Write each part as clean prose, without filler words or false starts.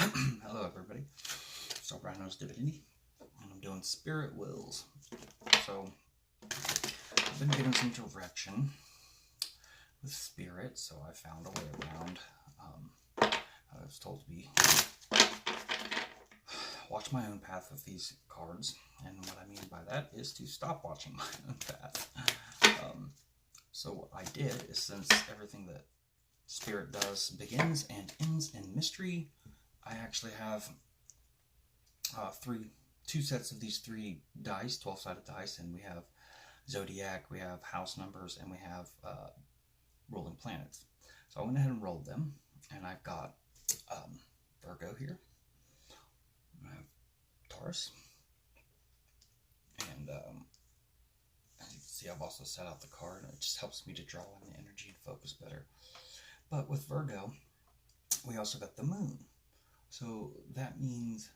Hello everybody, Sopranos Divinity, and I'm doing Spirit Wills. So, I've been given some direction with Spirit, so I found a way around. I was told to watch my own path with these cards, and what I mean by that is to stop watching my own path. So what I did is, since everything that Spirit does begins and ends in mystery, I actually have two sets of these 3 dice, 12-sided dice, and we have zodiac, we have house numbers, and we have ruling planets. So I went ahead and rolled them, and I've got Virgo here, I have Taurus, and as you can see, I've also set out the card. It just helps me to draw in the energy and focus better. But with Virgo, we also got the moon. So that means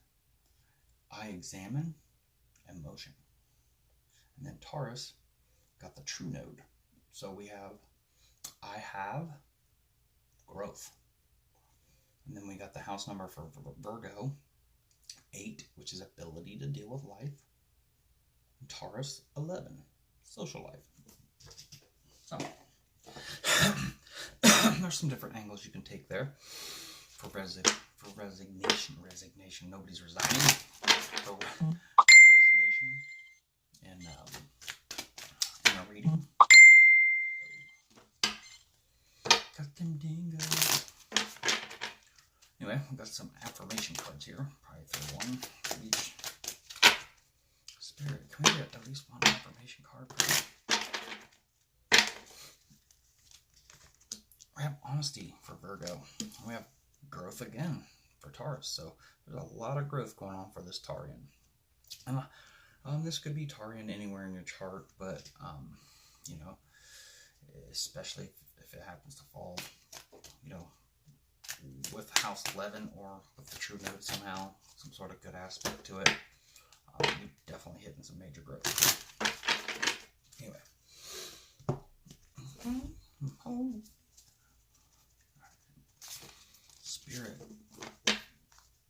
I examine emotion. And then Taurus got the true node. So we have I have growth. And then we got the house number for Virgo, 8, which is ability to deal with life. And Taurus, 11, social life. So there's some different angles you can take there for resignation. Nobody's resigning. For resignation in a reading. Got them dingoes. Anyway, we've got some affirmation cards here. Probably throw one for each. Spirit, can we get at least one affirmation card per each? We have honesty for Virgo. We have growth again for Taurus. So there's a lot of growth going on for this Taurian. And this could be Taurian anywhere in your chart, but you know, especially if it happens to fall, you know, with house 11 or with the true node somehow, some sort of good aspect to it, you're definitely hitting some major growth. Anyway. Spirit,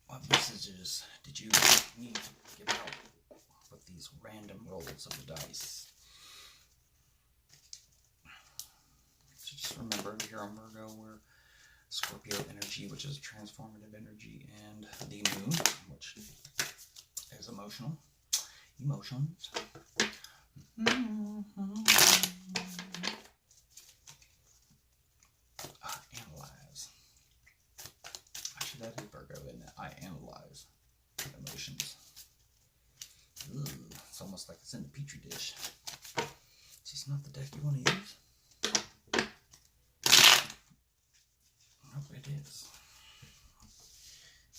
what messages did you need to give out with these random rolls of the dice? So just remember, here on Virgo, we're Scorpio energy, which is transformative energy, and the moon, which is emotions. Analyze. Actually, that is Virgo, isn't it? I analyze emotions. Ooh, it's almost like it's in the petri dish. Is this not the deck you want to use? Nope, it is.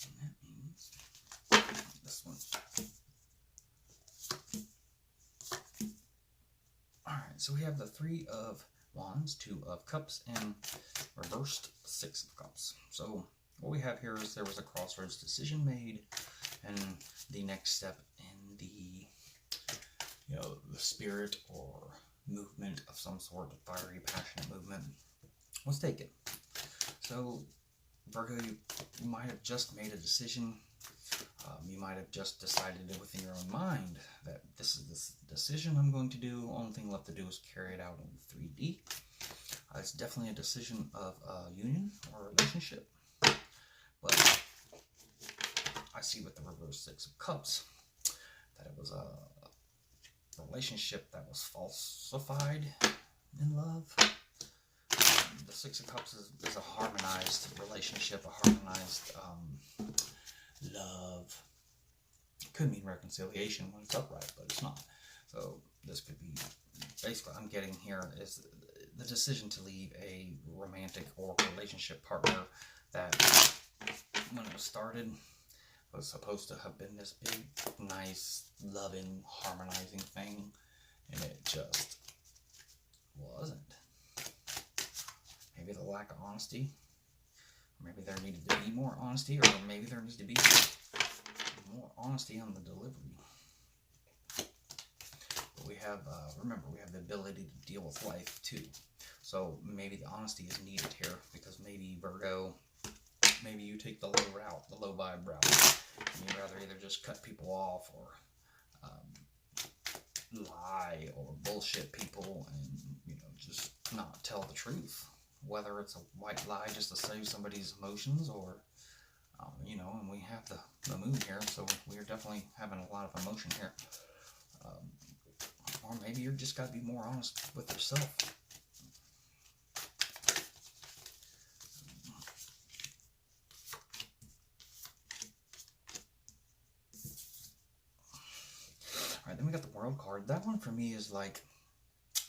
And that means this one. Alright, so we have the 3 of Wands, 2 of Cups, and reversed 6 of Cups. So what we have here is there was a crossroads decision made, and the next step in the, you know, the spirit or movement of some sort, of fiery, passionate movement, was taken. So Virgo, you might have just made a decision. You might have just decided within your own mind that this is the decision I'm going to do. Only thing left to do is carry it out in 3D. It's definitely a decision of a union or a relationship. But I see with the reverse 6 of Cups that it was a relationship that was falsified in love. The 6 of Cups is a harmonized relationship, a harmonized love. It could mean reconciliation when it's upright, but it's not. So this could be, basically I'm getting here is the decision to leave a romantic or relationship partner that when it was started was supposed to have been this big, nice, loving, harmonizing thing, and it just wasn't. Maybe the lack of honesty, or maybe there needed to be more honesty, or maybe there needs to be more honesty on the delivery. But we have, remember, we have the ability to deal with life too. So maybe the honesty is needed here, because maybe Virgo, maybe you take the low route, the low vibe route. And you'd rather either just cut people off or lie or bullshit people and, you know, just not tell the truth. Whether it's a white lie just to save somebody's emotions or, you know, and we have the moon here, so we're definitely having a lot of emotion here. Or maybe you just got to be more honest with yourself. Alright, then we got the World card. That one for me is like,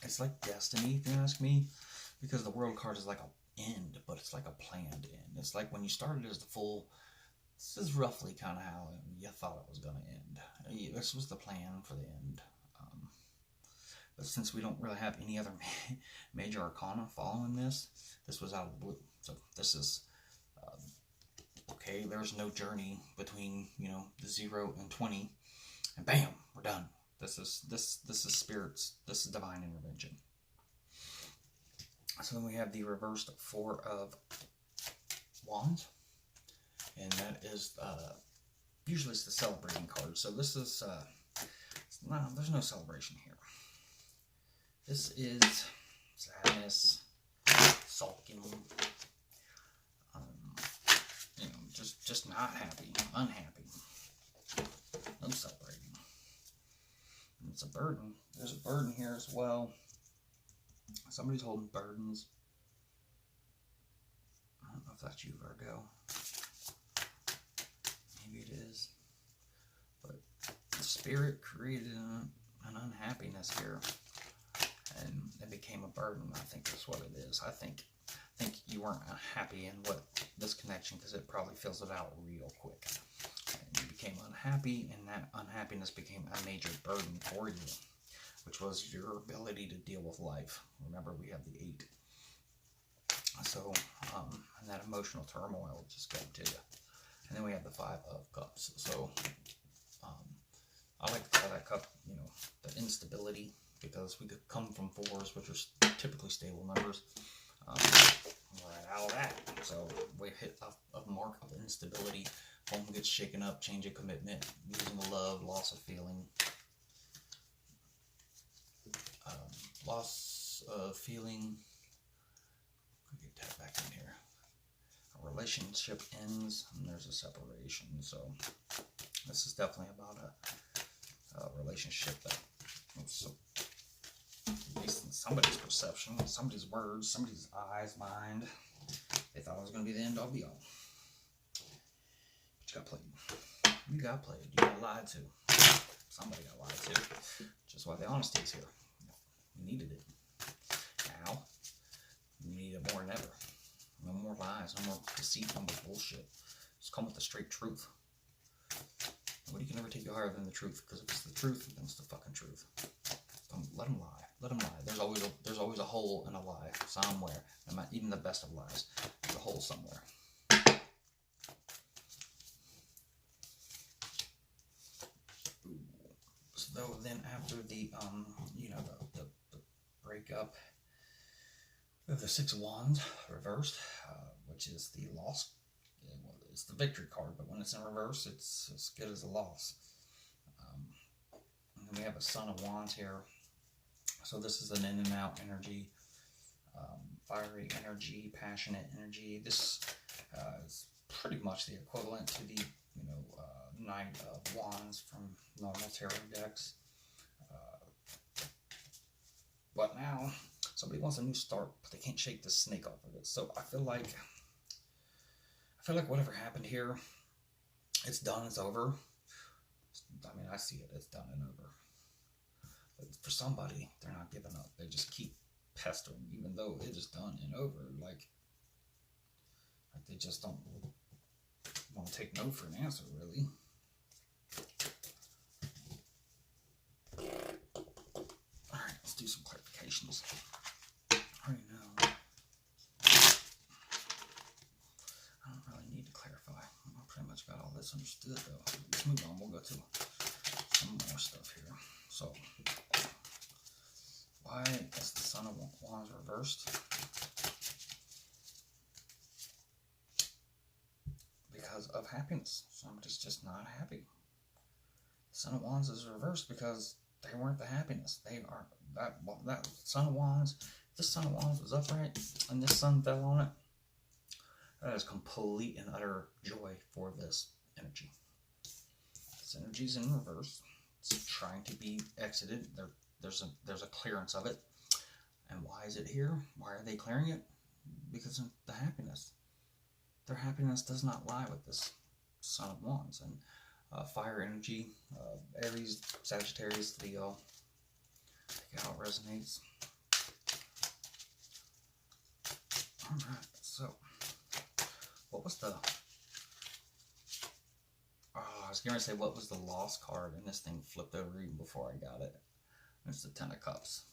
it's like destiny, if you ask me, because the World card is like an end, but it's like a planned end. It's like when you started as the Fool, this is roughly kind of how you thought it was going to end. This was the plan for the end. But since we don't really have any other major arcana following this, this was out of the blue. So this is, okay, there's no journey between, you know, the 0 and 20, and bam, we're done. This is spirits, this is divine intervention. So then we have the reversed 4 of Wands, and that is, usually it's the celebrating card. So this is, no, there's no celebration here. This is sadness, sulking, you know, just not happy, unhappy, no celebrating. And it's a burden. There's a burden here as well. Somebody's holding burdens. I don't know if that's you, Virgo. Maybe it is. But the spirit created an unhappiness here. And it became a burden. I think that's what it is. I think you weren't happy in what this connection, because it probably fills it out real quick. And you became unhappy, and that unhappiness became a major burden for you, which was your ability to deal with life. Remember, we have the 8. So, and that emotional turmoil will just get to you. And then we have the 5 of Cups. So, I like to call that cup, you know, the instability, because we could come from 4s, which are typically stable numbers. We're at out of that. So we hit a mark of instability. Home gets shaken up, change of commitment, losing of love, loss of feeling. Loss of feeling. Get that back in here. A relationship ends, and there's a separation. So this is definitely about a relationship that, so, at least in somebody's perception, somebody's words, somebody's eyes, mind, they thought it was going to be the end all be all. But you got played. You got played. You got lied to. Somebody got lied to. Which is why the honesty is here. You needed it. Now, you need it more than ever. No more lies, no more deceit, no more bullshit. Just come with the straight truth. Nobody can ever take you higher than the truth, because if it's the truth, then it's the fucking truth. Let them lie. Let them lie. There's always a hole in a lie somewhere. Even the best of lies, there's a hole somewhere. So then after the you know, the breakup, we have the 6 of Wands reversed, which is the loss. It's the victory card, but when it's in reverse, it's as good as a loss. And then we have a Son of Wands here. So this is an in and out energy, fiery energy, passionate energy. This is pretty much the equivalent to the, you know, Knight of Wands from normal tarot decks. But now somebody wants a new start, but they can't shake the snake off of it. So I feel like whatever happened here, it's done, it's over. I mean, I see it, it's done and over. But for somebody, they're not giving up. They just keep pestering, even though it is done and over. Like they just don't want to take no for an answer, really. Alright, let's do some clarifications. I already know. I don't really need to clarify. I pretty much got all this understood, though. Let's move on. We'll go to some more stuff here. So, why is the Son of Wands reversed? because of happiness. Somebody's just not happy. Son of Wands is reversed because they weren't the happiness. They are that Son of Wands. If this Son of Wands was upright and this sun fell on it, that is complete and utter joy for this energy. This energy's in reverse. It's trying to be exited. There's a clearance of it. And why is it here? Why are they clearing it? Because of the happiness. Their happiness does not lie with this Son of Wands. And fire energy, Aries, Sagittarius, Leo. Look how it resonates. Alright, so what was the... I was going to say, what was the lost card? And this thing flipped over even before I got it. It's the Ten of Cups.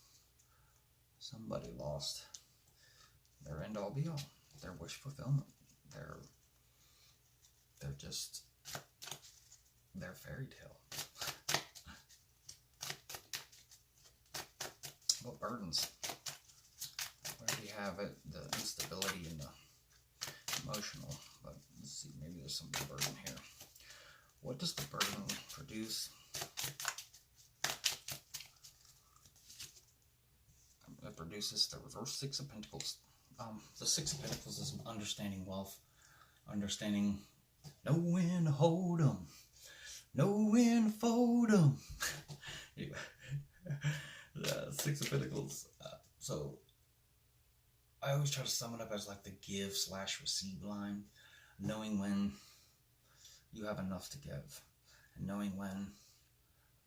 Somebody lost their end-all be-all, their wish fulfillment, their fairy tale. What burdens? Where do we have it? The instability and the emotional. But let's see, maybe there's some burden here. What does the burden produce? It produces the reverse Six of Pentacles. The Six of Pentacles is understanding wealth, understanding know when to hold 'em, know when to fold 'em. Anyway, the Six of Pentacles. So I always try to sum it up as like the give/receive line, knowing when you have enough to give, and knowing when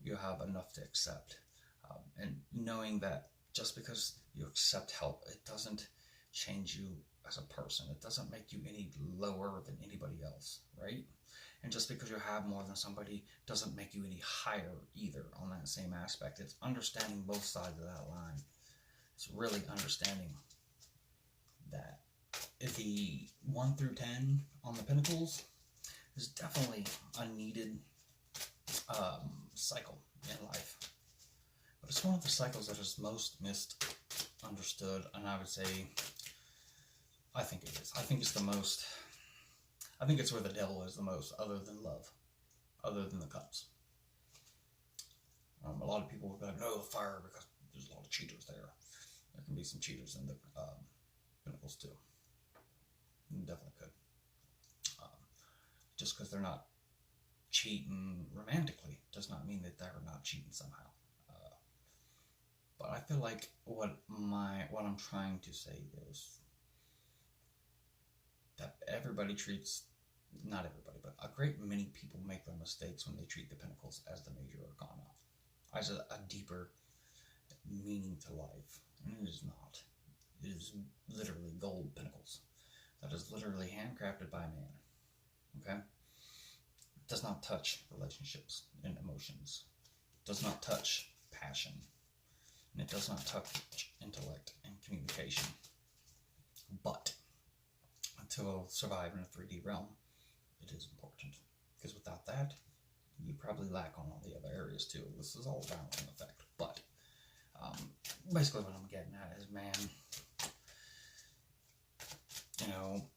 you have enough to accept, and knowing that just because you accept help, it doesn't change you as a person. It doesn't make you any lower than anybody else, right? And just because you have more than somebody doesn't make you any higher either on that same aspect. It's understanding both sides of that line. It's really understanding that the 1 through 10 on the Pentacles is definitely a needed cycle in life. But it's one of the cycles that is most misunderstood, and I would say, I think it is. I think it's the most, I think it's where the devil is the most, other than love, other than the cups. A lot of people would be like, no, the fire, because there's a lot of cheaters there. There can be some cheaters in the Pentacles too. Definitely could. Just because they're not cheating romantically does not mean that they're not cheating somehow. But I feel like what I'm trying to say is that everybody treats, not everybody, but a great many people make their mistakes when they treat the Pentacles as the major arcana, as a deeper meaning to life. And it is not. It is literally gold Pentacles. That is literally handcrafted by man. Okay? It does not touch relationships and emotions. It does not touch passion. And it does not touch intellect and communication. But to survive in a 3D realm, it is important. Because without that, you probably lack on all the other areas too. This is all balancing effect. But basically what I'm getting at is, man, you know,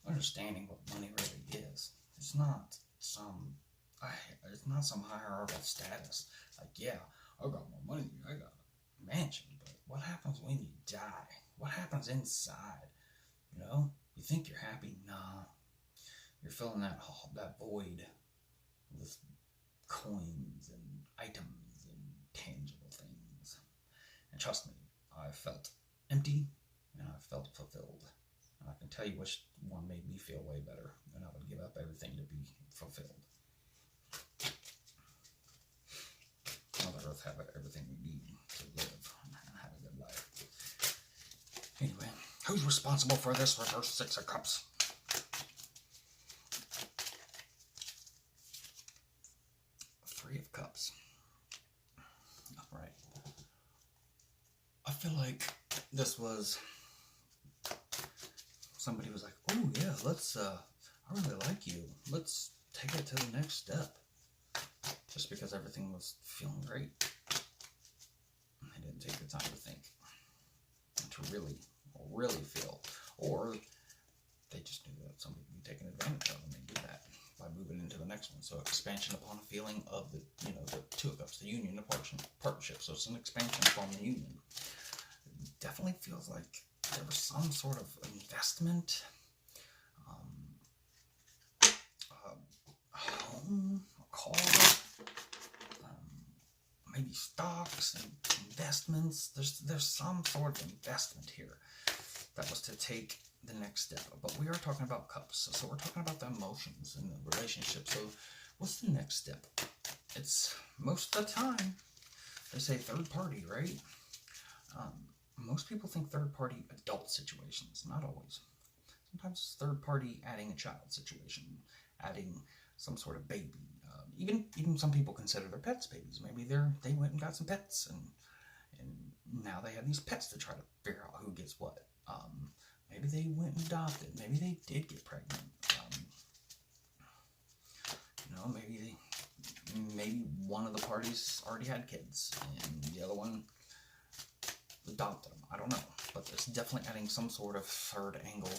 understanding what money really is. It's not some hierarchical status. Like, yeah, I got more money, I got a mansion, but what happens when you die? What happens inside? You know, you think you're happy? Nah, you're filling that void with coins and items and tangible things. And trust me, I felt empty and I felt fulfilled. And I can tell you which one made me feel way better, and I would give up everything to be fulfilled. Mother Earth have everything we need to live and have a good life. Anyway, who's responsible for this reverse Six of Cups? Three of Cups. All right. I feel like this was, somebody was like, oh yeah, let's, I really like you. Let's take it to the next step. Just because everything was feeling great. I didn't take the time to think. And to really feel. Or they just knew that somebody would be taking advantage next one. So expansion upon a feeling of the, the Two of Cups, the union, the partnership. So it's an expansion upon the union. It definitely feels like there was some sort of investment, a home, a car, maybe stocks and investments. There's some sort of investment here that was to take the next step. But we are talking about cups, so we're talking about the emotions and the relationship. So what's the next step? It's most of the time they say third party, right? Most people think third party adult situations. Not always. Sometimes it's third party adding a child situation, adding some sort of baby. Even some people consider their pets babies. Maybe they went and got some pets, and now they have these pets to try to figure out who gets what. Maybe they went and adopted. Maybe they did get pregnant. Maybe one of the parties already had kids, and the other one adopted them. I don't know, but it's definitely adding some sort of third angle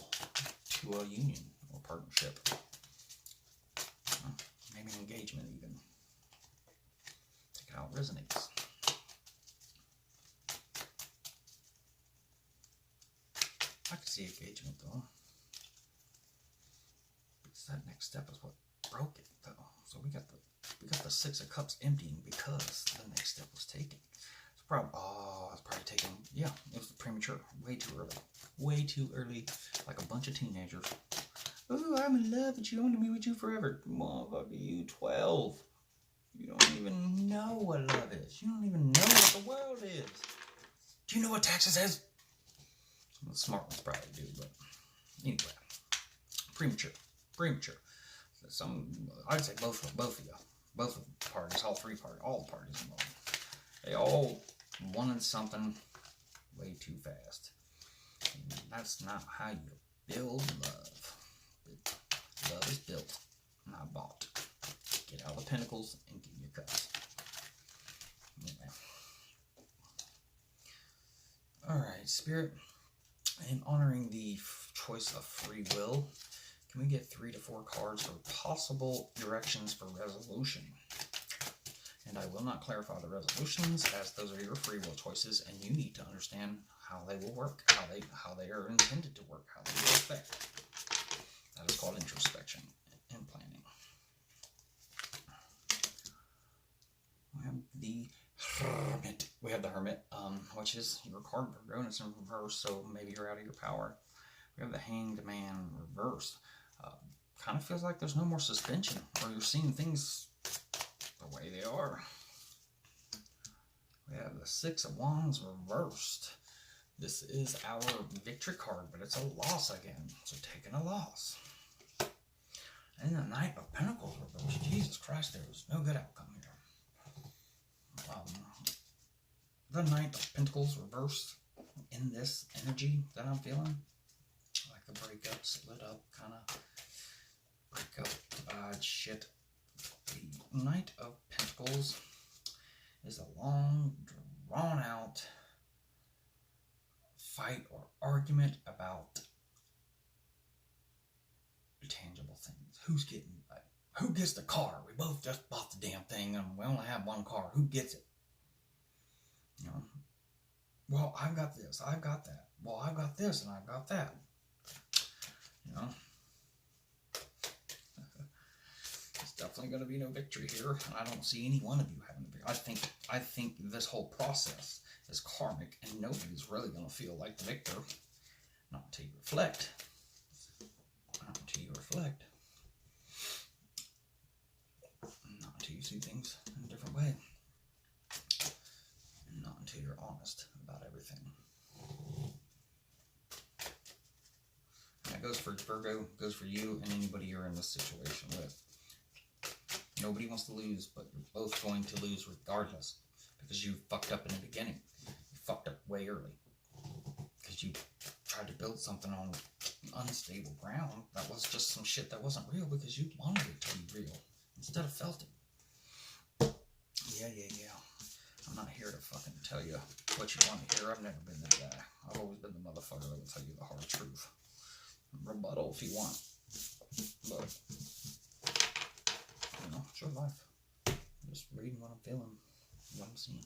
to a union or partnership. Maybe an engagement even. Take it how it resonates. I could see engagement though. Because that next step is what broke it though. So we got the Six of Cups emptying because the next step was taken. It's probably taken, yeah, it was premature. Way too early. Way too early. Like a bunch of teenagers. Oh, I'm in love with you. I want to be with you forever. Motherfucker, you 12. You don't even know what love is. You don't even know what the world is. Do you know what taxes is? Some of the smart ones probably do, but anyway. Premature. I'd say both of you. Both of the parties, all the parties involved. They all wanted something way too fast. And that's not how you build love. Love is built, not bought. Get out of the pentacles and give me your cups. Anyway. Alright, Spirit. In honoring the choice of free will, can we get 3 to 4 cards for possible directions for resolution? And I will not clarify the resolutions, as those are your free will choices, and you need to understand how they will work, how they are intended to work, how they will affect. That is called introspection and planning. We have the Hermit. Which is your card Virgo, and it's in reverse, so maybe you're out of your power. We have the Hanged Man reversed. Kind of feels like there's no more suspension, or you're seeing things the way they are. We have the Six of Wands reversed. This is our victory card, but it's a loss again, so taking a loss. And the Knight of Pentacles reversed. Jesus Christ, there was no good outcome here. The Knight of Pentacles reversed in this energy that I'm feeling. Like a breakup, split up, kind of breakup, shit. The Knight of Pentacles is a long, drawn-out fight or argument about tangible things. Who gets the car? We both just bought the damn thing, and we only have one car. Who gets it? Well, I've got this, I've got that. Well, I've got this, and I've got that. There's definitely going to be no victory here, and I don't see any one of you having a victory. I think this whole process is karmic, and nobody's really going to feel like the victor. Not until you reflect. Not until you reflect. Not until you see things in a different way. And not until you're honest about everything. And that goes for Virgo, goes for you, and anybody you're in this situation with. Nobody wants to lose, but you're both going to lose regardless. Because you fucked up in the beginning. You fucked up way early. Because you tried to build something on unstable ground that was just some shit that wasn't real because you wanted it to be real instead of felt it. Yeah. I'm not here to fucking tell you what you want to hear. I've never been that guy. I've always been the motherfucker that will tell you the hard truth. Rebuttal if you want. But You know, it's your life. I'm just reading what I'm feeling, what I'm seeing.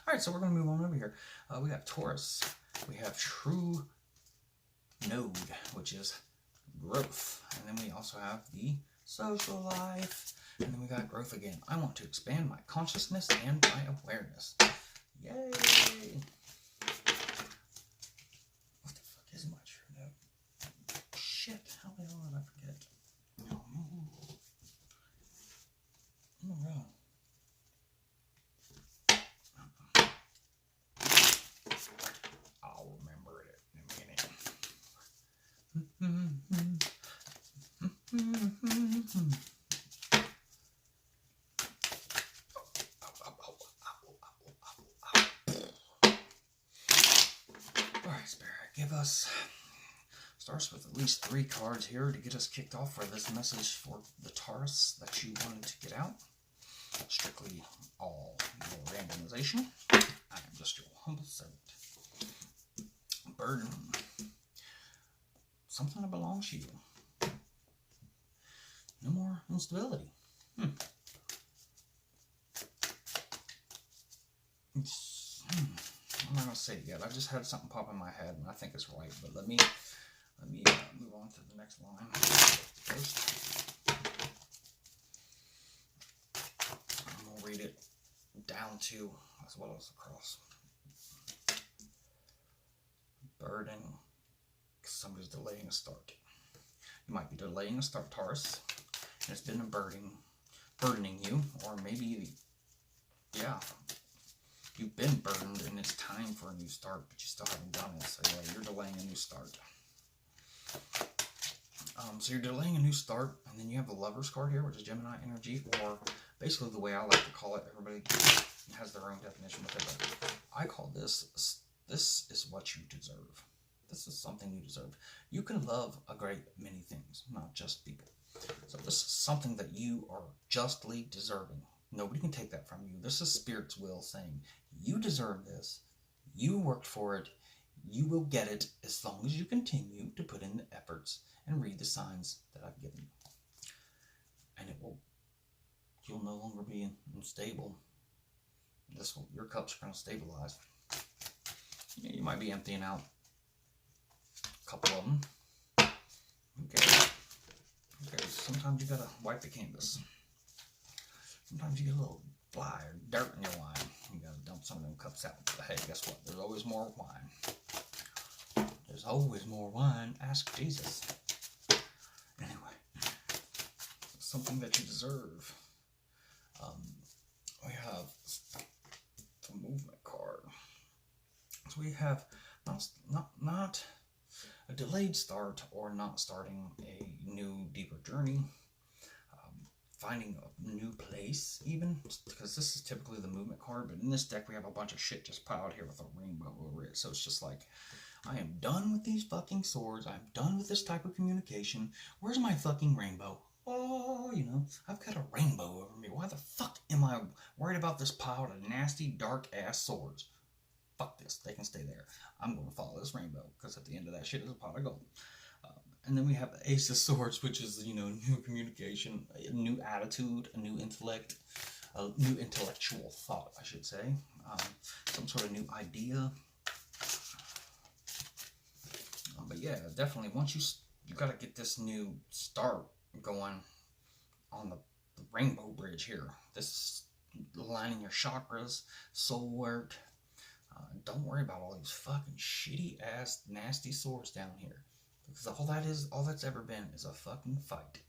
Alright, so we're going to move on over here. We got Taurus. We have true node, which is growth. And then we also have the social life. And then we got growth again. I want to expand my consciousness and my awareness. Yay! What the fuck is my true node? Shit, how the hell did I forget? Oh, no. I'll remember it in a minute. Alright, Spirit, give us... Starts with at least 3 cards here to get us kicked off for this message for the Taurus that you wanted to get out. Strictly all your randomization. I am just your humble servant. Burden. Something that belongs to you. No more instability. I'm not going to say it yet. I just had something pop in my head and I think it's right. But let me move on to the next line first. I'm going to read it down to as well as across. Burden. Somebody's delaying a start. You might be delaying a start, Taurus. And it's been burdening you, or maybe, yeah, you've been burdened and it's time for a new start, but you still haven't done it. So yeah, you're delaying a new start. So you're delaying a new start, and then you have the Lover's card here, which is Gemini energy, or basically the way I like to call it. Everybody has their own definition with it, but I call this is what you deserve. This is something you deserve. You can love a great many things, not just people. So this is something that you are justly deserving. Nobody can take that from you. This is Spirit's will saying, you deserve this. You worked for it. You will get it as long as you continue to put in the efforts and read the signs that I've given you. And you'll no longer be unstable. Your cups are going to stabilize. You might be emptying out a couple of them. Okay, sometimes you gotta wipe the canvas. Sometimes you get a little fly or dirt in your wine. You gotta dump some of them cups out. But hey, guess what? There's always more wine. There's always more wine. Ask Jesus. Anyway, something that you deserve. We have the movement card. So we have not a delayed start or not starting a new deeper journey, finding a new place even, because this is typically the movement card, but in this deck we have a bunch of shit just piled here with a rainbow over it. So it's just like, I am done with these fucking swords. I'm done with this type of communication. Where's my fucking rainbow? Oh, I've got a rainbow over me. Why the fuck am I worried about this pile of nasty, dark-ass swords? Fuck this. They can stay there. I'm going to follow this rainbow, because at the end of that shit is a pot of gold. And then we have the Ace of Swords, which is, new communication, a new attitude, a new intellect, a new intellectual thought, I should say. Some sort of new idea. But yeah, definitely, once you got to get this new start going on the rainbow bridge here. This aligning your chakras, soul work. Don't worry about all these fucking shitty ass nasty swords down here, because all that's ever been is a fucking fight.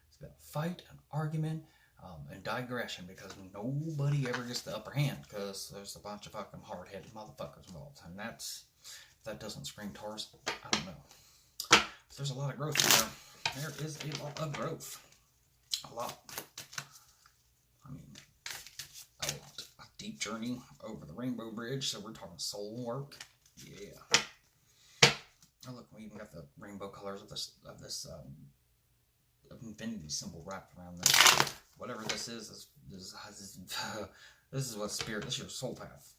It's been a fight, an argument, and digression, because nobody ever gets the upper hand, because there's a bunch of fucking hard-headed motherfuckers involved, and that doesn't scream Taurus. I don't know. But there's a lot of growth there. There is a lot of growth. A lot. I mean, a lot. A deep journey over the rainbow bridge, so we're talking soul work. Yeah. Oh look, we even got the rainbow colors of this infinity symbol wrapped around this. Whatever this is what Spirit, this is your soul path.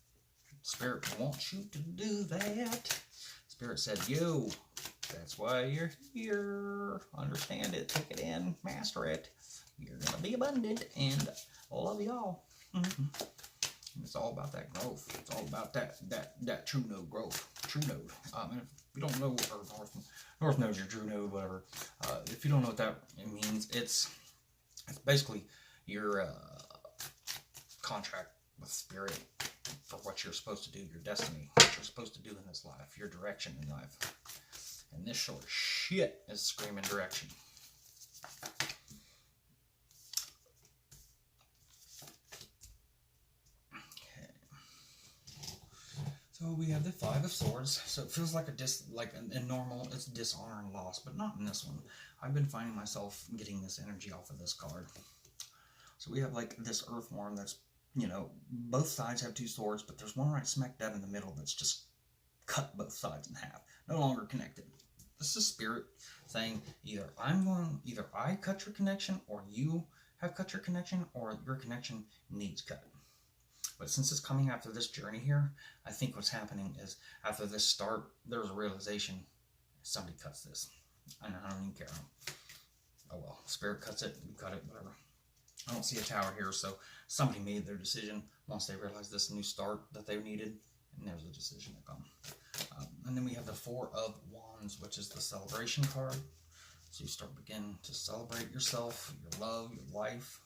Spirit wants you to do that. Spirit said, yo, that's why you're here. Understand it, take it in, master it. You're going to be abundant, and I love y'all. It's all about that growth. It's all about that true node growth. True node. And if you don't know, or North Node's your true node, whatever. If you don't know what that means, it's basically your contract with Spirit for what you're supposed to do, your destiny, what you're supposed to do in this life, your direction in life. And this sort of shit is screaming direction. Okay. So we have the Five of Swords. So it feels like in normal, it's dishonor and loss, but not in this one. I've been finding myself getting this energy off of this card. So we have like this earthworm that's, you know, both sides have two swords, but there's one right smack dab in the middle that's just cut both sides in half. No longer connected. This is Spirit saying either I cut your connection, or you have cut your connection, or your connection needs cut. But since it's coming after this journey here, I think what's happening is after this start, there's a realization somebody cuts this. And I don't even care. Oh well, Spirit cuts it, you cut it, whatever. I don't see a tower here, so somebody made their decision once they realized this new start that they needed, and there's a decision to come. And then we have the Four of Wands, which is the celebration card. So you begin to celebrate yourself, your love, your life,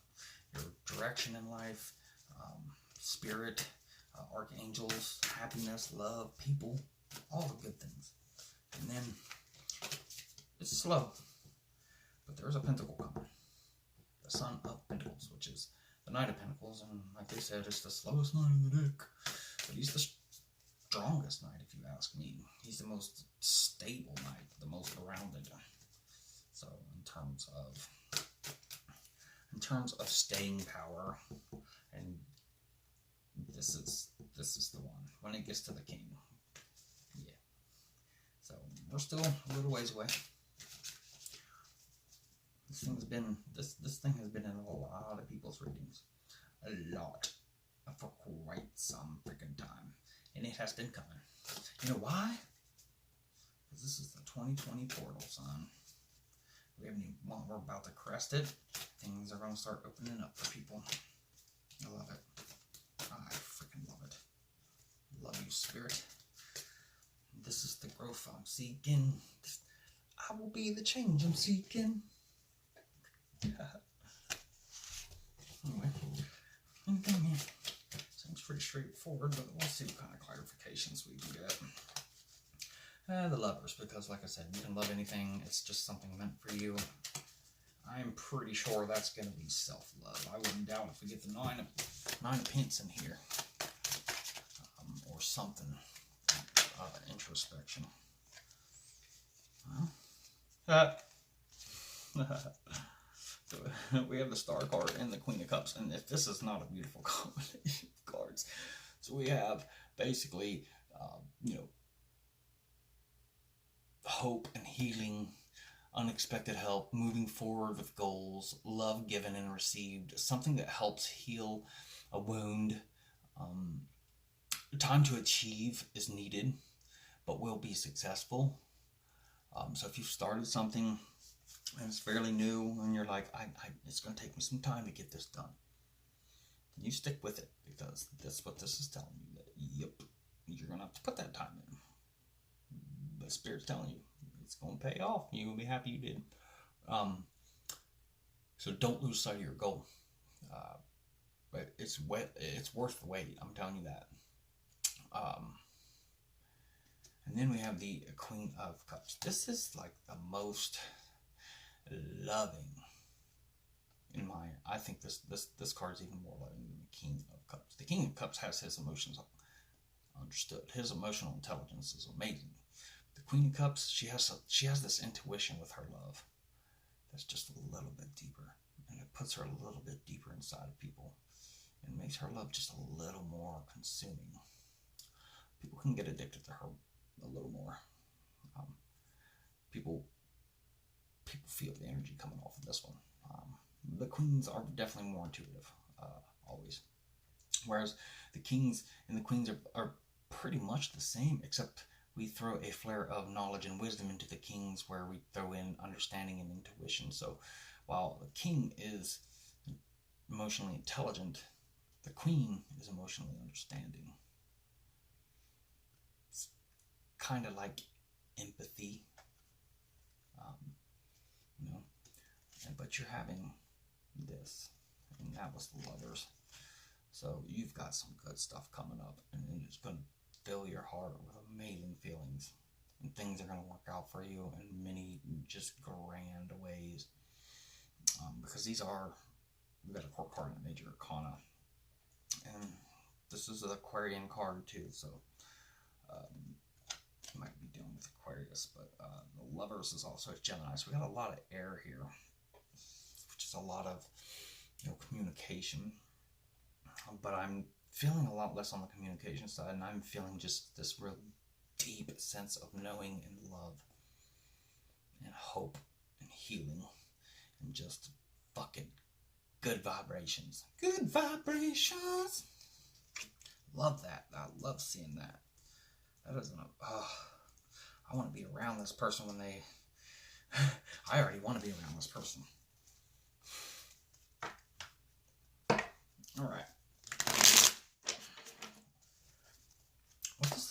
your direction in life, Spirit, archangels, happiness, love, people, all the good things. And then it's slow, but there's a pentacle coming. The Son of Pentacles, which is the Knight of Pentacles, and like they said, it's the slowest knight in the deck, but he's the strongest knight, if you ask me. He's the most stable knight, the most grounded. So in terms of staying power, and this is the one when it gets to the King. Yeah. So we're still a little ways away. This thing has been in a lot of people's readings. A lot. For quite some freaking time. And it has been coming. You know why? Because this is the 2020 portal, son. We're about to crest it. Things are going to start opening up for people. I love it. I freaking love it. Love you, Spirit. This is the growth I'm seeking. I will be the change I'm seeking. Anyway, anything here seems pretty straightforward, but we'll see what kind of clarifications we can get. The Lovers, because like I said, you can love anything. It's just something meant for you. I'm pretty sure that's going to be self-love. I wouldn't doubt if we get the nine of Pence in here, or something. Introspection. Well, so we have the Star card and the Queen of Cups, and if this is not a beautiful combination of cards. So we have basically, hope and healing, unexpected help, moving forward with goals, love given and received, something that helps heal a wound. Time to achieve is needed, but will be successful. So if you've started something and it's fairly new, and you're like, it's going to take me some time to get this done, you stick with it, because that's what this is telling you. That, yep, you're going to have to put that time in. The Spirit's telling you it's going to pay off. You're going to be happy you did. So don't lose sight of your goal. But it's worth the wait. I'm telling you that. And then we have the Queen of Cups. This is like the most loving. I think this card's even more loving than the King of Cups. The King of Cups has his emotions understood. His emotional intelligence is amazing. The Queen of Cups, she has this intuition with her love that's just a little bit deeper, and it puts her a little bit deeper inside of people and makes her love just a little more consuming. People can get addicted to her a little more. People feel the energy coming off of this one. The queens are definitely more intuitive, always. Whereas the kings and the queens are pretty much the same, except we throw a flare of knowledge and wisdom into the kings, where we throw in understanding and intuition. So while the king is emotionally intelligent, the queen is emotionally understanding. It's kind of like empathy, but you're having this, and that was the Lovers. So you've got some good stuff coming up, and it's going to fill your heart with amazing feelings, and things are going to work out for you in many just grand ways, because we've got a court card in the major arcana, and this is an Aquarian card too, so you might be dealing with Aquarius, but the Lovers is also Gemini, so we got a lot of air here, which is a lot of communication, but I'm feeling a lot less on the communication side, and I'm feeling just this real deep sense of knowing and love and hope and healing and just fucking good vibrations. Good vibrations! Love that. I love seeing that. That isn't I want to be around this person when they... I already want to be around this person. Alright. What does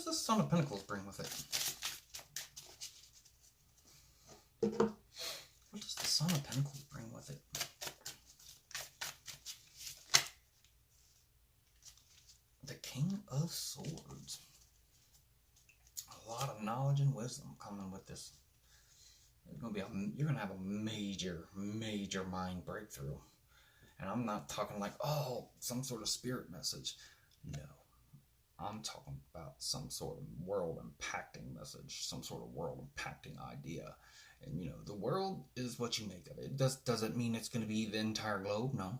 this Son of Pentacles bring with it? What does the Son of Pentacles bring with it? The King of Swords. A lot of knowledge and wisdom coming with this. You're gonna have a major mind breakthrough. And I'm not talking like, some sort of spirit message. No. I'm talking about some sort of world-impacting message, some sort of world-impacting idea. And, the world is what you make of it. Does it mean it's going to be the entire globe? No.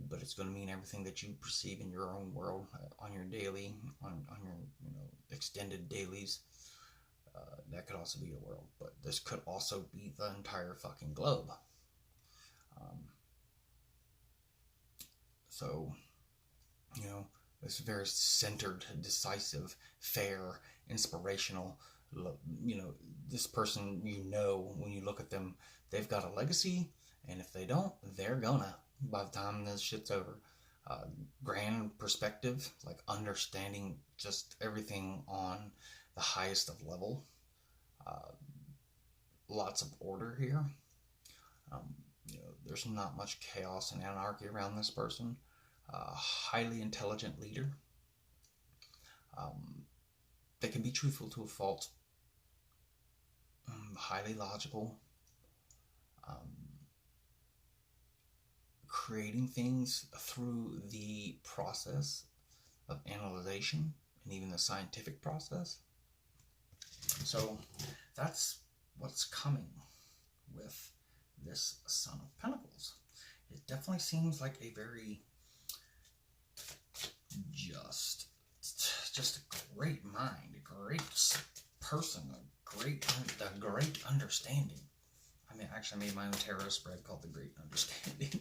But it's going to mean everything that you perceive in your own world, on your daily, on your, extended dailies. That could also be your world. But this could also be the entire fucking globe. So, it's very centered, decisive, fair, inspirational. This person, when you look at them, they've got a legacy, and if they don't, they're gonna, by the time this shit's over. Grand perspective, like understanding just everything on the highest of level. Lots of order here. There's not much chaos and anarchy around this person. Highly intelligent leader. They can be truthful to a fault. Highly logical. Creating things through the process of analyzation and even the scientific process. So that's what's coming with this Son of Pentacles. It definitely seems like a very just a great mind, a great person, a great understanding. I actually made my own tarot spread called The Great Understanding,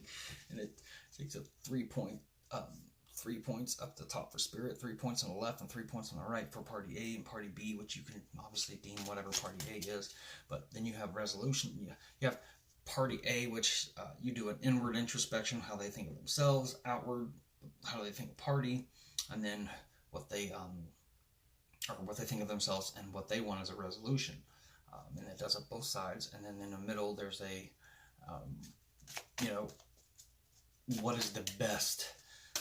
and it takes up 3 points up the top for spirit, 3 points on the left, and 3 points on the right for party A and party B, which you can obviously deem whatever party A is. But then you have resolution. You have party A, which you do an inward introspection, how they think of themselves, outward, how do they think of party, and then what they think of themselves and what they want as a resolution. And it does it both sides. And then in the middle, there's a, what is the best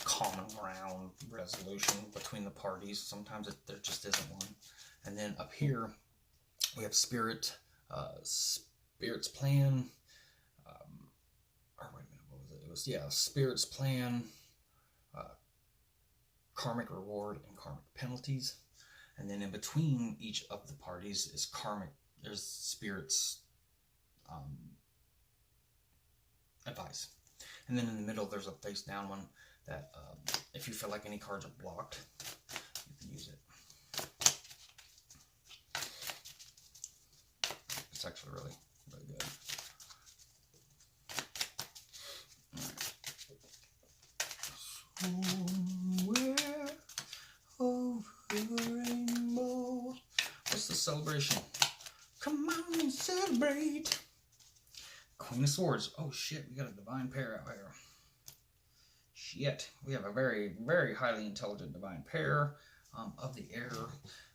common ground resolution between the parties? Sometimes there just isn't one. And then up here, we have spirit, spirit's plan, or wait a minute, what was it? It was, spirit's plan, karmic reward, and karmic penalties. And then in between each of the parties is there's spirit's advice. And then in the middle, there's a face down one that if you feel like any cards are blocked, you can use it. It's actually really, really good. All right. Somewhere celebration. Come on and celebrate. Queen of Swords. Oh shit, we got a divine pair out here. Shit, we have a very, very highly intelligent divine pair of the air.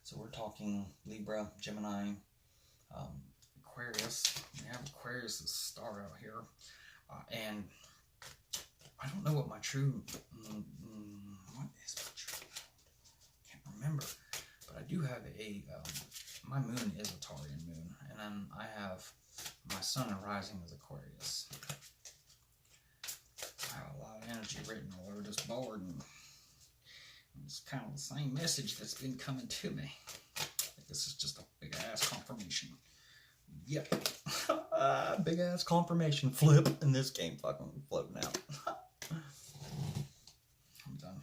So we're talking Libra, Gemini, Aquarius. We have Aquarius as star out here. And I don't know what my true, what is my true, can't remember. But I do have a, my moon is a Taurian moon. And then I have my sun and rising as Aquarius. I have a lot of energy written all over this board, and it's kind of the same message that's been coming to me. This is just a big ass confirmation. Yep. Big ass confirmation flip, and this game fucking floating out. I'm done.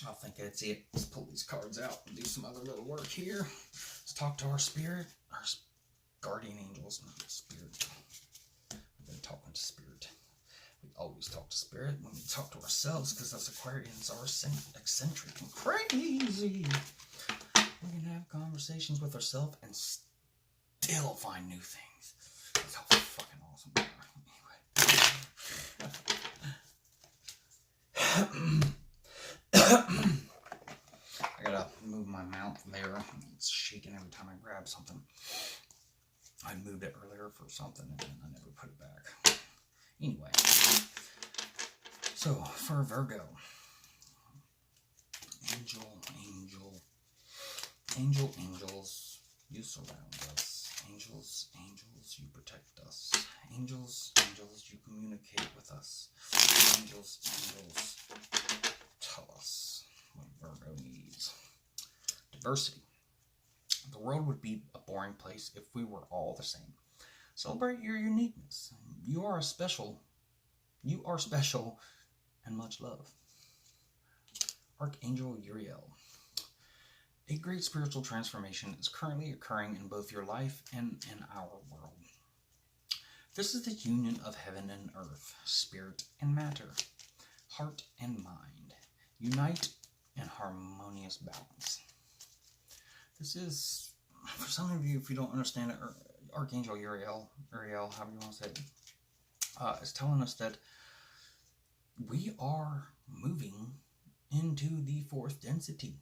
I think that's it. Let's pull these cards out and do some other little work here. Let's talk to our spirit, our guardian angels, not spirit. We've been talking to spirit. We always talk to spirit when we talk to ourselves, because us Aquarians are eccentric and crazy. We can have conversations with ourselves and still find new things. That's how fucking awesome we are. Anyway. I gotta move my mouth there. It's shaking every time I grab something. I moved it earlier for something and I never put it back. Anyway, so for Virgo, angels, you surround us. Angels, you protect us. Angels, you communicate with us. Angels, tell us what Virgo needs. Diversity. The world would be a boring place if we were all the same. Celebrate your uniqueness. You are special, and much love. Archangel Uriel. A great spiritual transformation is currently occurring in both your life and in our world. This is the union of heaven and earth, spirit and matter, heart and mind, unite in harmonious balance. This is, for some of you, if you don't understand it, Archangel Uriel, however you want to say it, is telling us that we are moving into the fourth density.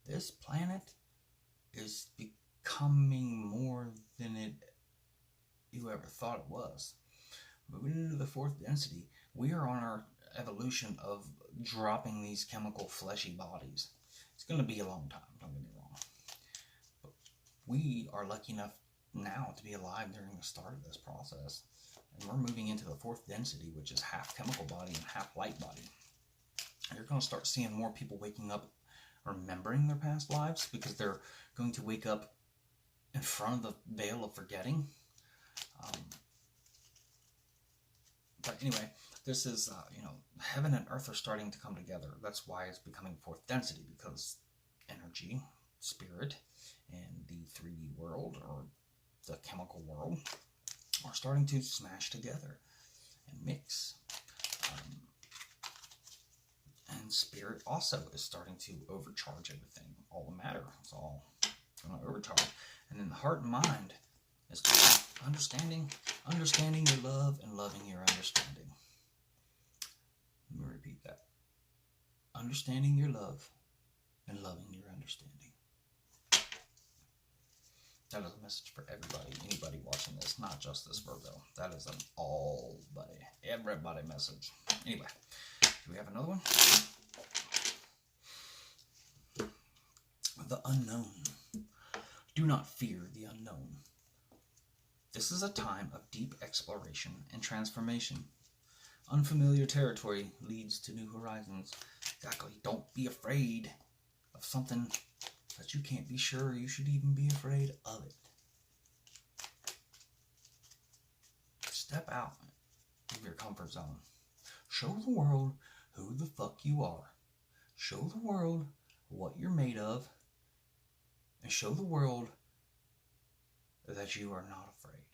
This planet is becoming more than you ever thought it was. Moving into the fourth density, we are on our evolution of dropping these chemical fleshy bodies. It's going to be a long time, don't get me wrong. But we are lucky enough now to be alive during the start of this process. And we're moving into the fourth density, which is half chemical body and half light body. You're going to start seeing more people waking up remembering their past lives, because they're going to wake up in front of the veil of forgetting. But anyway, this is, heaven and earth are starting to come together. That's why it's becoming fourth density, because energy, spirit, and the 3D world, or the chemical world, are starting to smash together and mix. And spirit also is starting to overcharge everything. All the matter is all going to overcharge. And then the heart and mind is understanding your love and loving your understanding. Let me repeat that. Understanding your love and loving your understanding. That is a message for everybody, anybody watching this, not just this Virgo. That is an everybody message. Anyway, do we have another one? The unknown. Do not fear the unknown. This is a time of deep exploration and transformation. Unfamiliar territory leads to new horizons. Exactly. Don't be afraid of something that you can't be sure you should even be afraid of it. Step out of your comfort zone. Show the world who the fuck you are. Show the world what you're made of. And show the world that you are not afraid.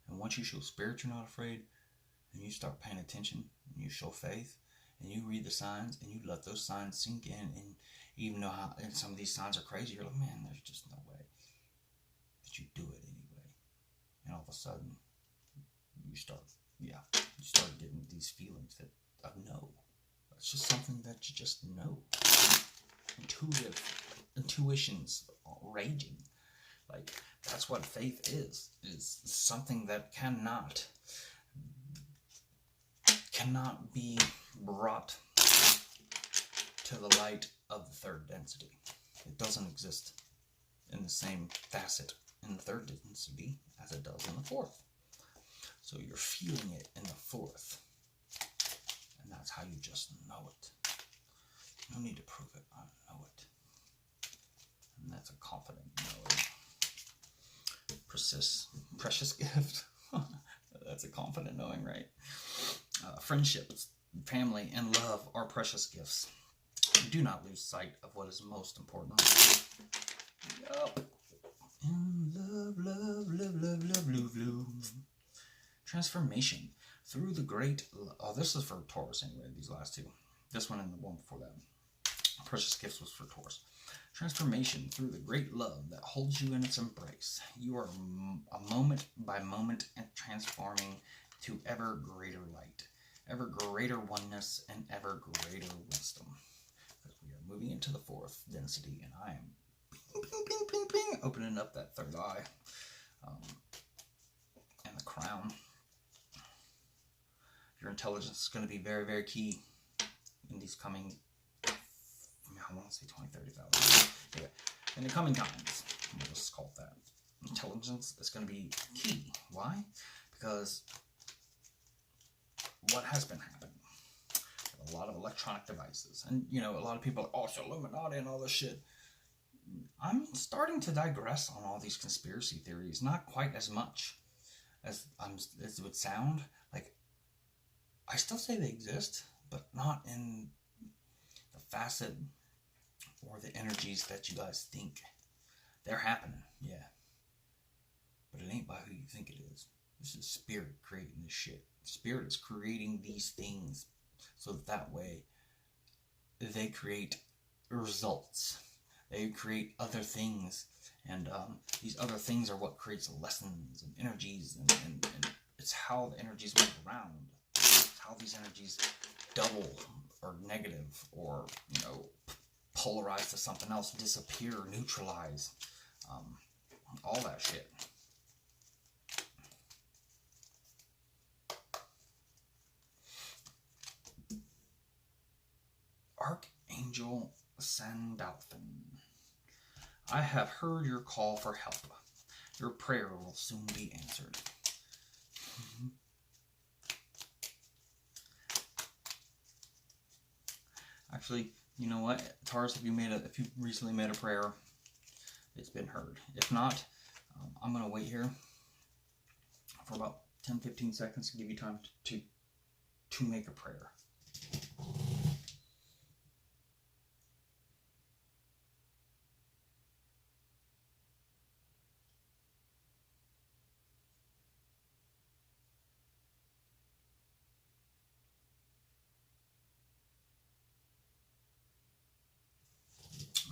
And once you show spirit you're not afraid, and you start paying attention, and you show faith, and you read the signs, and you let those signs sink in, and Even though and some of these signs are crazy, you're like, man, there's just no way. But you do it anyway. And all of a sudden, you start getting these feelings of no. It's just something that you just know. Intuition's raging. Like, that's what faith is something that cannot be brought to the light of the third density. It doesn't exist in the same facet in the third density as it does in the fourth. So you're feeling it in the fourth, and that's how you just know it. No need to prove it. I know it. And that's a confident knowing. Precious gift. That's a confident knowing, right? Friendships, family, and love are precious gifts. Do not lose sight of what is most important. Yup. In love. Transformation through the great. This is for Taurus anyway. These last two. This one and the one before that. Precious gifts was for Taurus. Transformation through the great love that holds you in its embrace. You are a moment by moment and transforming to ever greater light, ever greater oneness, and ever greater wisdom. Because we are moving into the fourth density, and I am ping, opening up that third eye and the crown. Your intelligence is going to be very, very key in these coming, I want to say 20, 30,000. Yeah. In the coming times, we'll just call it that. Intelligence is going to be key. Why? Because what has been happening? A lot of electronic devices. And, you know, a lot of people are, oh, it's Illuminati and all this shit. I'm starting to digress on all these conspiracy theories. Not quite as much as it would sound. Like, I still say they exist, but not in the facet or the energies that you guys think. They're happening, yeah. But it ain't by who you think it is. This is spirit creating this shit. Spirit is creating these things so that way they create results. They create other things. And these other things are what creates lessons and energies. And it's how the energies move around. It's how these energies double or negative or, you know, polarize to something else, disappear, neutralize, all that shit. Archangel Sandalphon, I have heard your call for help. Your prayer will soon be answered. Actually, you know what, Taurus, if you recently made a prayer, it's been heard. If not, I'm gonna wait here for about 10-15 seconds to give you time to make a prayer.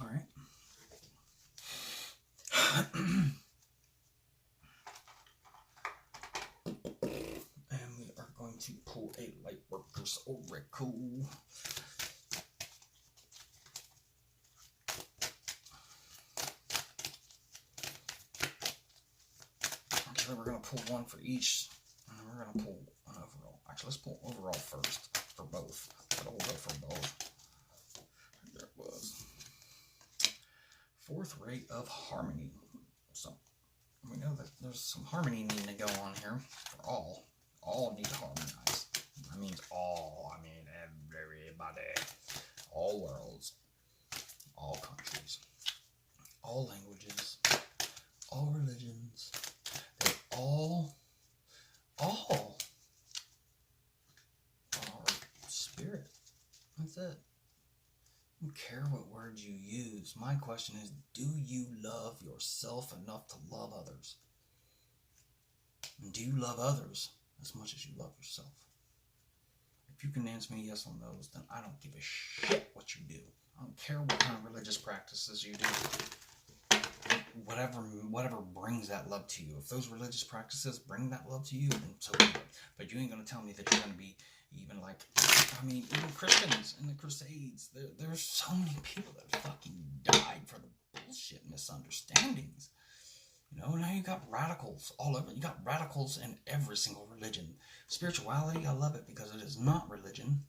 All right. And we are going to pull a Lightworker's Oracle. Actually, we're going to pull one for each, and then we're going to pull an overall. Actually, let's pull overall first for both. But we'll go for both. There it was. Fourth ray of harmony. So we know that there's some harmony needing to go on here for all. All need to harmonize. That means all. I mean everybody. All worlds. All countries. All languages. All religions. They all are spirit. That's it. I don't care what words you use. My question is, do you love yourself enough to love others? And do you love others as much as you love yourself? If you can answer me yes on those, then I don't give a shit what you do. I don't care what kind of religious practices you do. Whatever brings that love to you. If those religious practices bring that love to you, then so be it. But you ain't going to tell me that you're going to be even like, I mean, even Christians in the Crusades, there's so many people that fucking died for the bullshit misunderstandings. You know, now you got radicals all over. You got radicals in every single religion. Spirituality, I love it because it is not religion.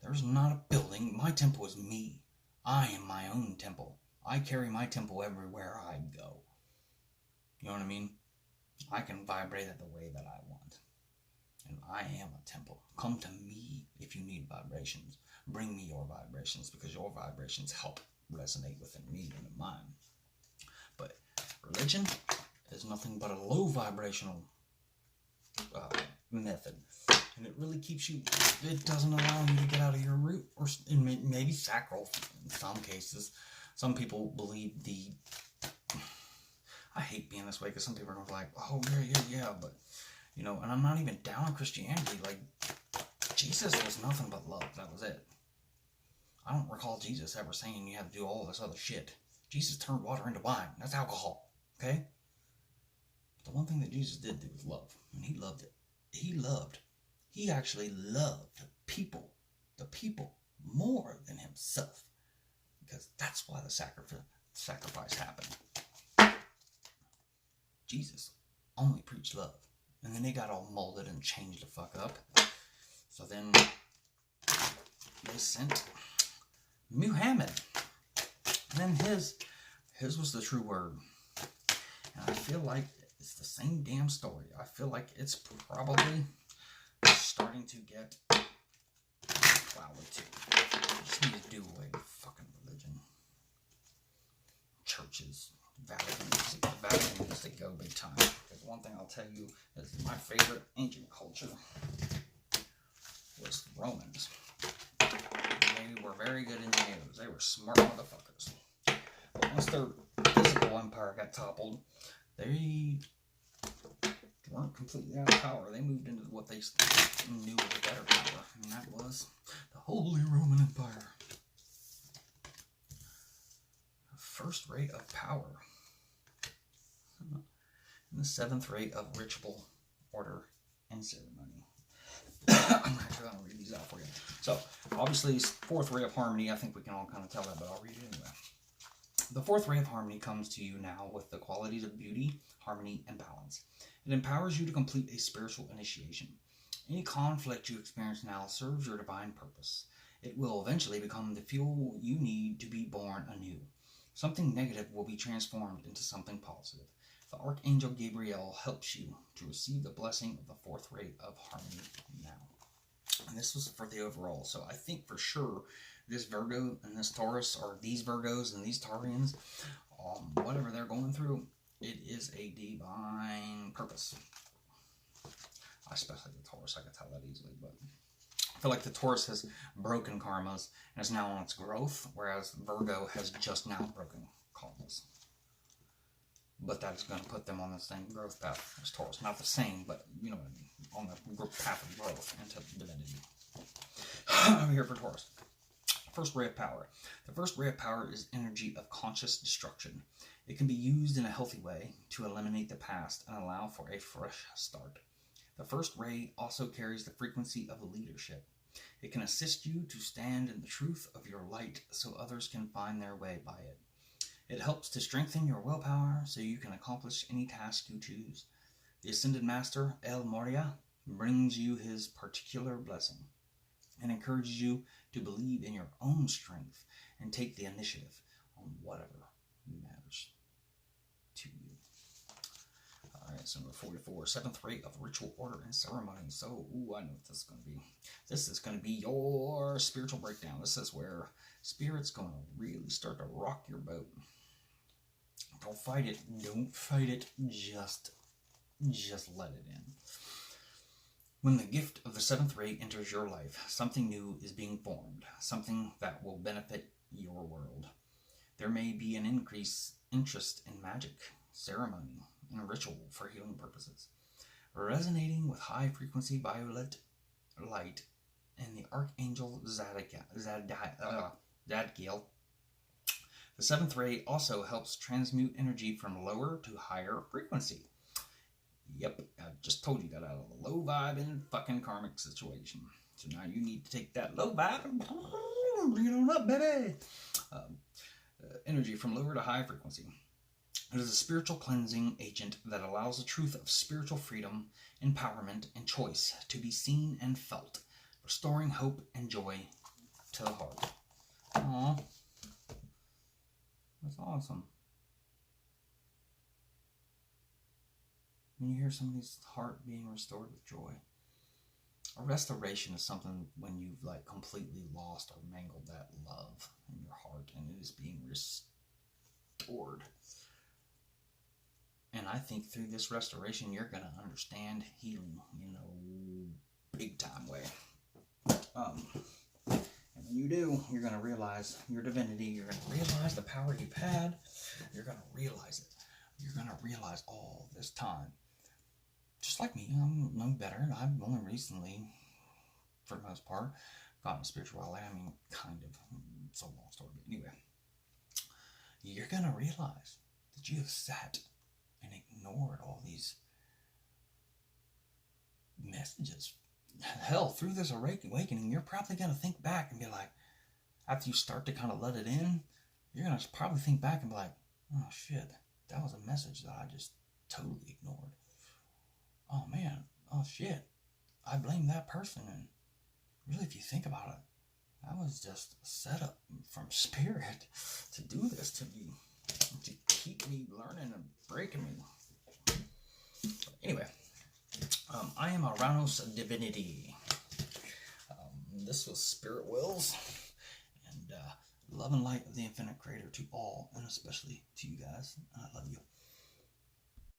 There's not a building. My temple is me. I am my own temple. I carry my temple everywhere I go. You know what I mean? I can vibrate it the way that I want. And I am a temple. Come to me if you need vibrations. Bring me your vibrations because your vibrations help resonate within me and in mine. But religion is nothing but a low vibrational method. And it really keeps you, it doesn't allow you to get out of your root. Or maybe sacral in some cases. Some people believe I hate being this way because some people are going to be like, oh, yeah, but, you know, and I'm not even down on Christianity. Like, Jesus was nothing but love. That was it. I don't recall Jesus ever saying you have to do all this other shit. Jesus turned water into wine. That's alcohol. Okay? But the one thing that Jesus did do was love. And he loved it. He actually loved the people more than himself. Because that's why the sacrifice happened. Jesus only preached love. And then they got all molded and changed the fuck up. So then they sent Muhammad. And then his was the true word. And I feel like it's the same damn story. I feel like it's probably starting to get clouded too. You just need to do away with fucking religion. Churches. Vatican needs to go big time. Because one thing I'll tell you is my favorite ancient culture was the Romans. They were very good engineers. They were smart motherfuckers. But once their physical empire got toppled, they weren't completely out of power. They moved into what they knew was a better power, and that was the Holy Roman Empire. First rate of power. And the seventh rate of ritual, order, and ceremony. I'm actually going to read these out for you. So, obviously, fourth ray of harmony, I think we can all kind of tell that, but I'll read it anyway. The fourth ray of harmony comes to you now with the qualities of beauty, harmony, and balance. It empowers you to complete a spiritual initiation. Any conflict you experience now serves your divine purpose. It will eventually become the fuel you need to be born anew. Something negative will be transformed into something positive. The Archangel Gabriel helps you to receive the blessing of the fourth rate of harmony now. And this was for the overall. So I think for sure this Virgo and this Taurus, or these Virgos and these Taurians, whatever they're going through, it is a divine purpose. Especially the Taurus, I can tell that easily, but I feel like the Taurus has broken karmas and is now on its growth, whereas Virgo has just now broken karmas. But that is going to put them on the same growth path as Taurus. Not the same, but you know what I mean. On the path of growth into divinity. Over here for Taurus. First ray of power. The first ray of power is energy of conscious destruction. It can be used in a healthy way to eliminate the past and allow for a fresh start. The first ray also carries the frequency of leadership. It can assist you to stand in the truth of your light so others can find their way by it. It helps to strengthen your willpower so you can accomplish any task you choose. The Ascended Master, El Moria, brings you his particular blessing and encourages you to believe in your own strength and take the initiative on whatever matters to you. Alright, so number 44, seventh rate of ritual, order, and ceremony. So, I know what this is going to be. This is going to be your spiritual breakdown. This is where Spirit's going to really start to rock your boat. Don't fight it. Don't fight it. Just let it in. When the gift of the seventh ray enters your life, something new is being formed, something that will benefit your world. There may be an increased interest in magic, ceremony, and ritual for healing purposes. Resonating with high-frequency violet light and the Archangel Dad Gil. The seventh ray also helps transmute energy from lower to higher frequency. Yep, I just told you, got out of the low vibe and fucking karmic situation. So now you need to take that low vibe and bring it on up, baby. Energy from lower to high frequency. It is a spiritual cleansing agent that allows the truth of spiritual freedom, empowerment, and choice to be seen and felt, restoring hope and joy to the heart. Aww. That's awesome. When you hear somebody's heart being restored with joy. A restoration is something when you've like completely lost or mangled that love in your heart and it is being restored. And I think through this restoration, you're going to understand healing in a big time way. And when you do, you're going to realize your divinity. You're going to realize the power you've had. You're going to realize it. You're going to realize all this time. Just like me, I'm no better. I've only recently, for the most part, gotten spirituality. I mean, kind of. It's a long story. But anyway, you're going to realize that you have sat and ignored all these messages. Hell, through this awakening, you're probably going to think back and be like, after you start to kind of let it in, you're going to probably think back and be like, oh shit, that was a message that I just totally ignored. Oh man, oh shit, I blame that person. And really, if you think about it, that was just a setup from spirit to do this to me, to keep me learning and breaking me. Anyway, I am Aranos Divinity. This was Spirit Wills and love and light of the infinite creator to all, and especially to you guys. I love you.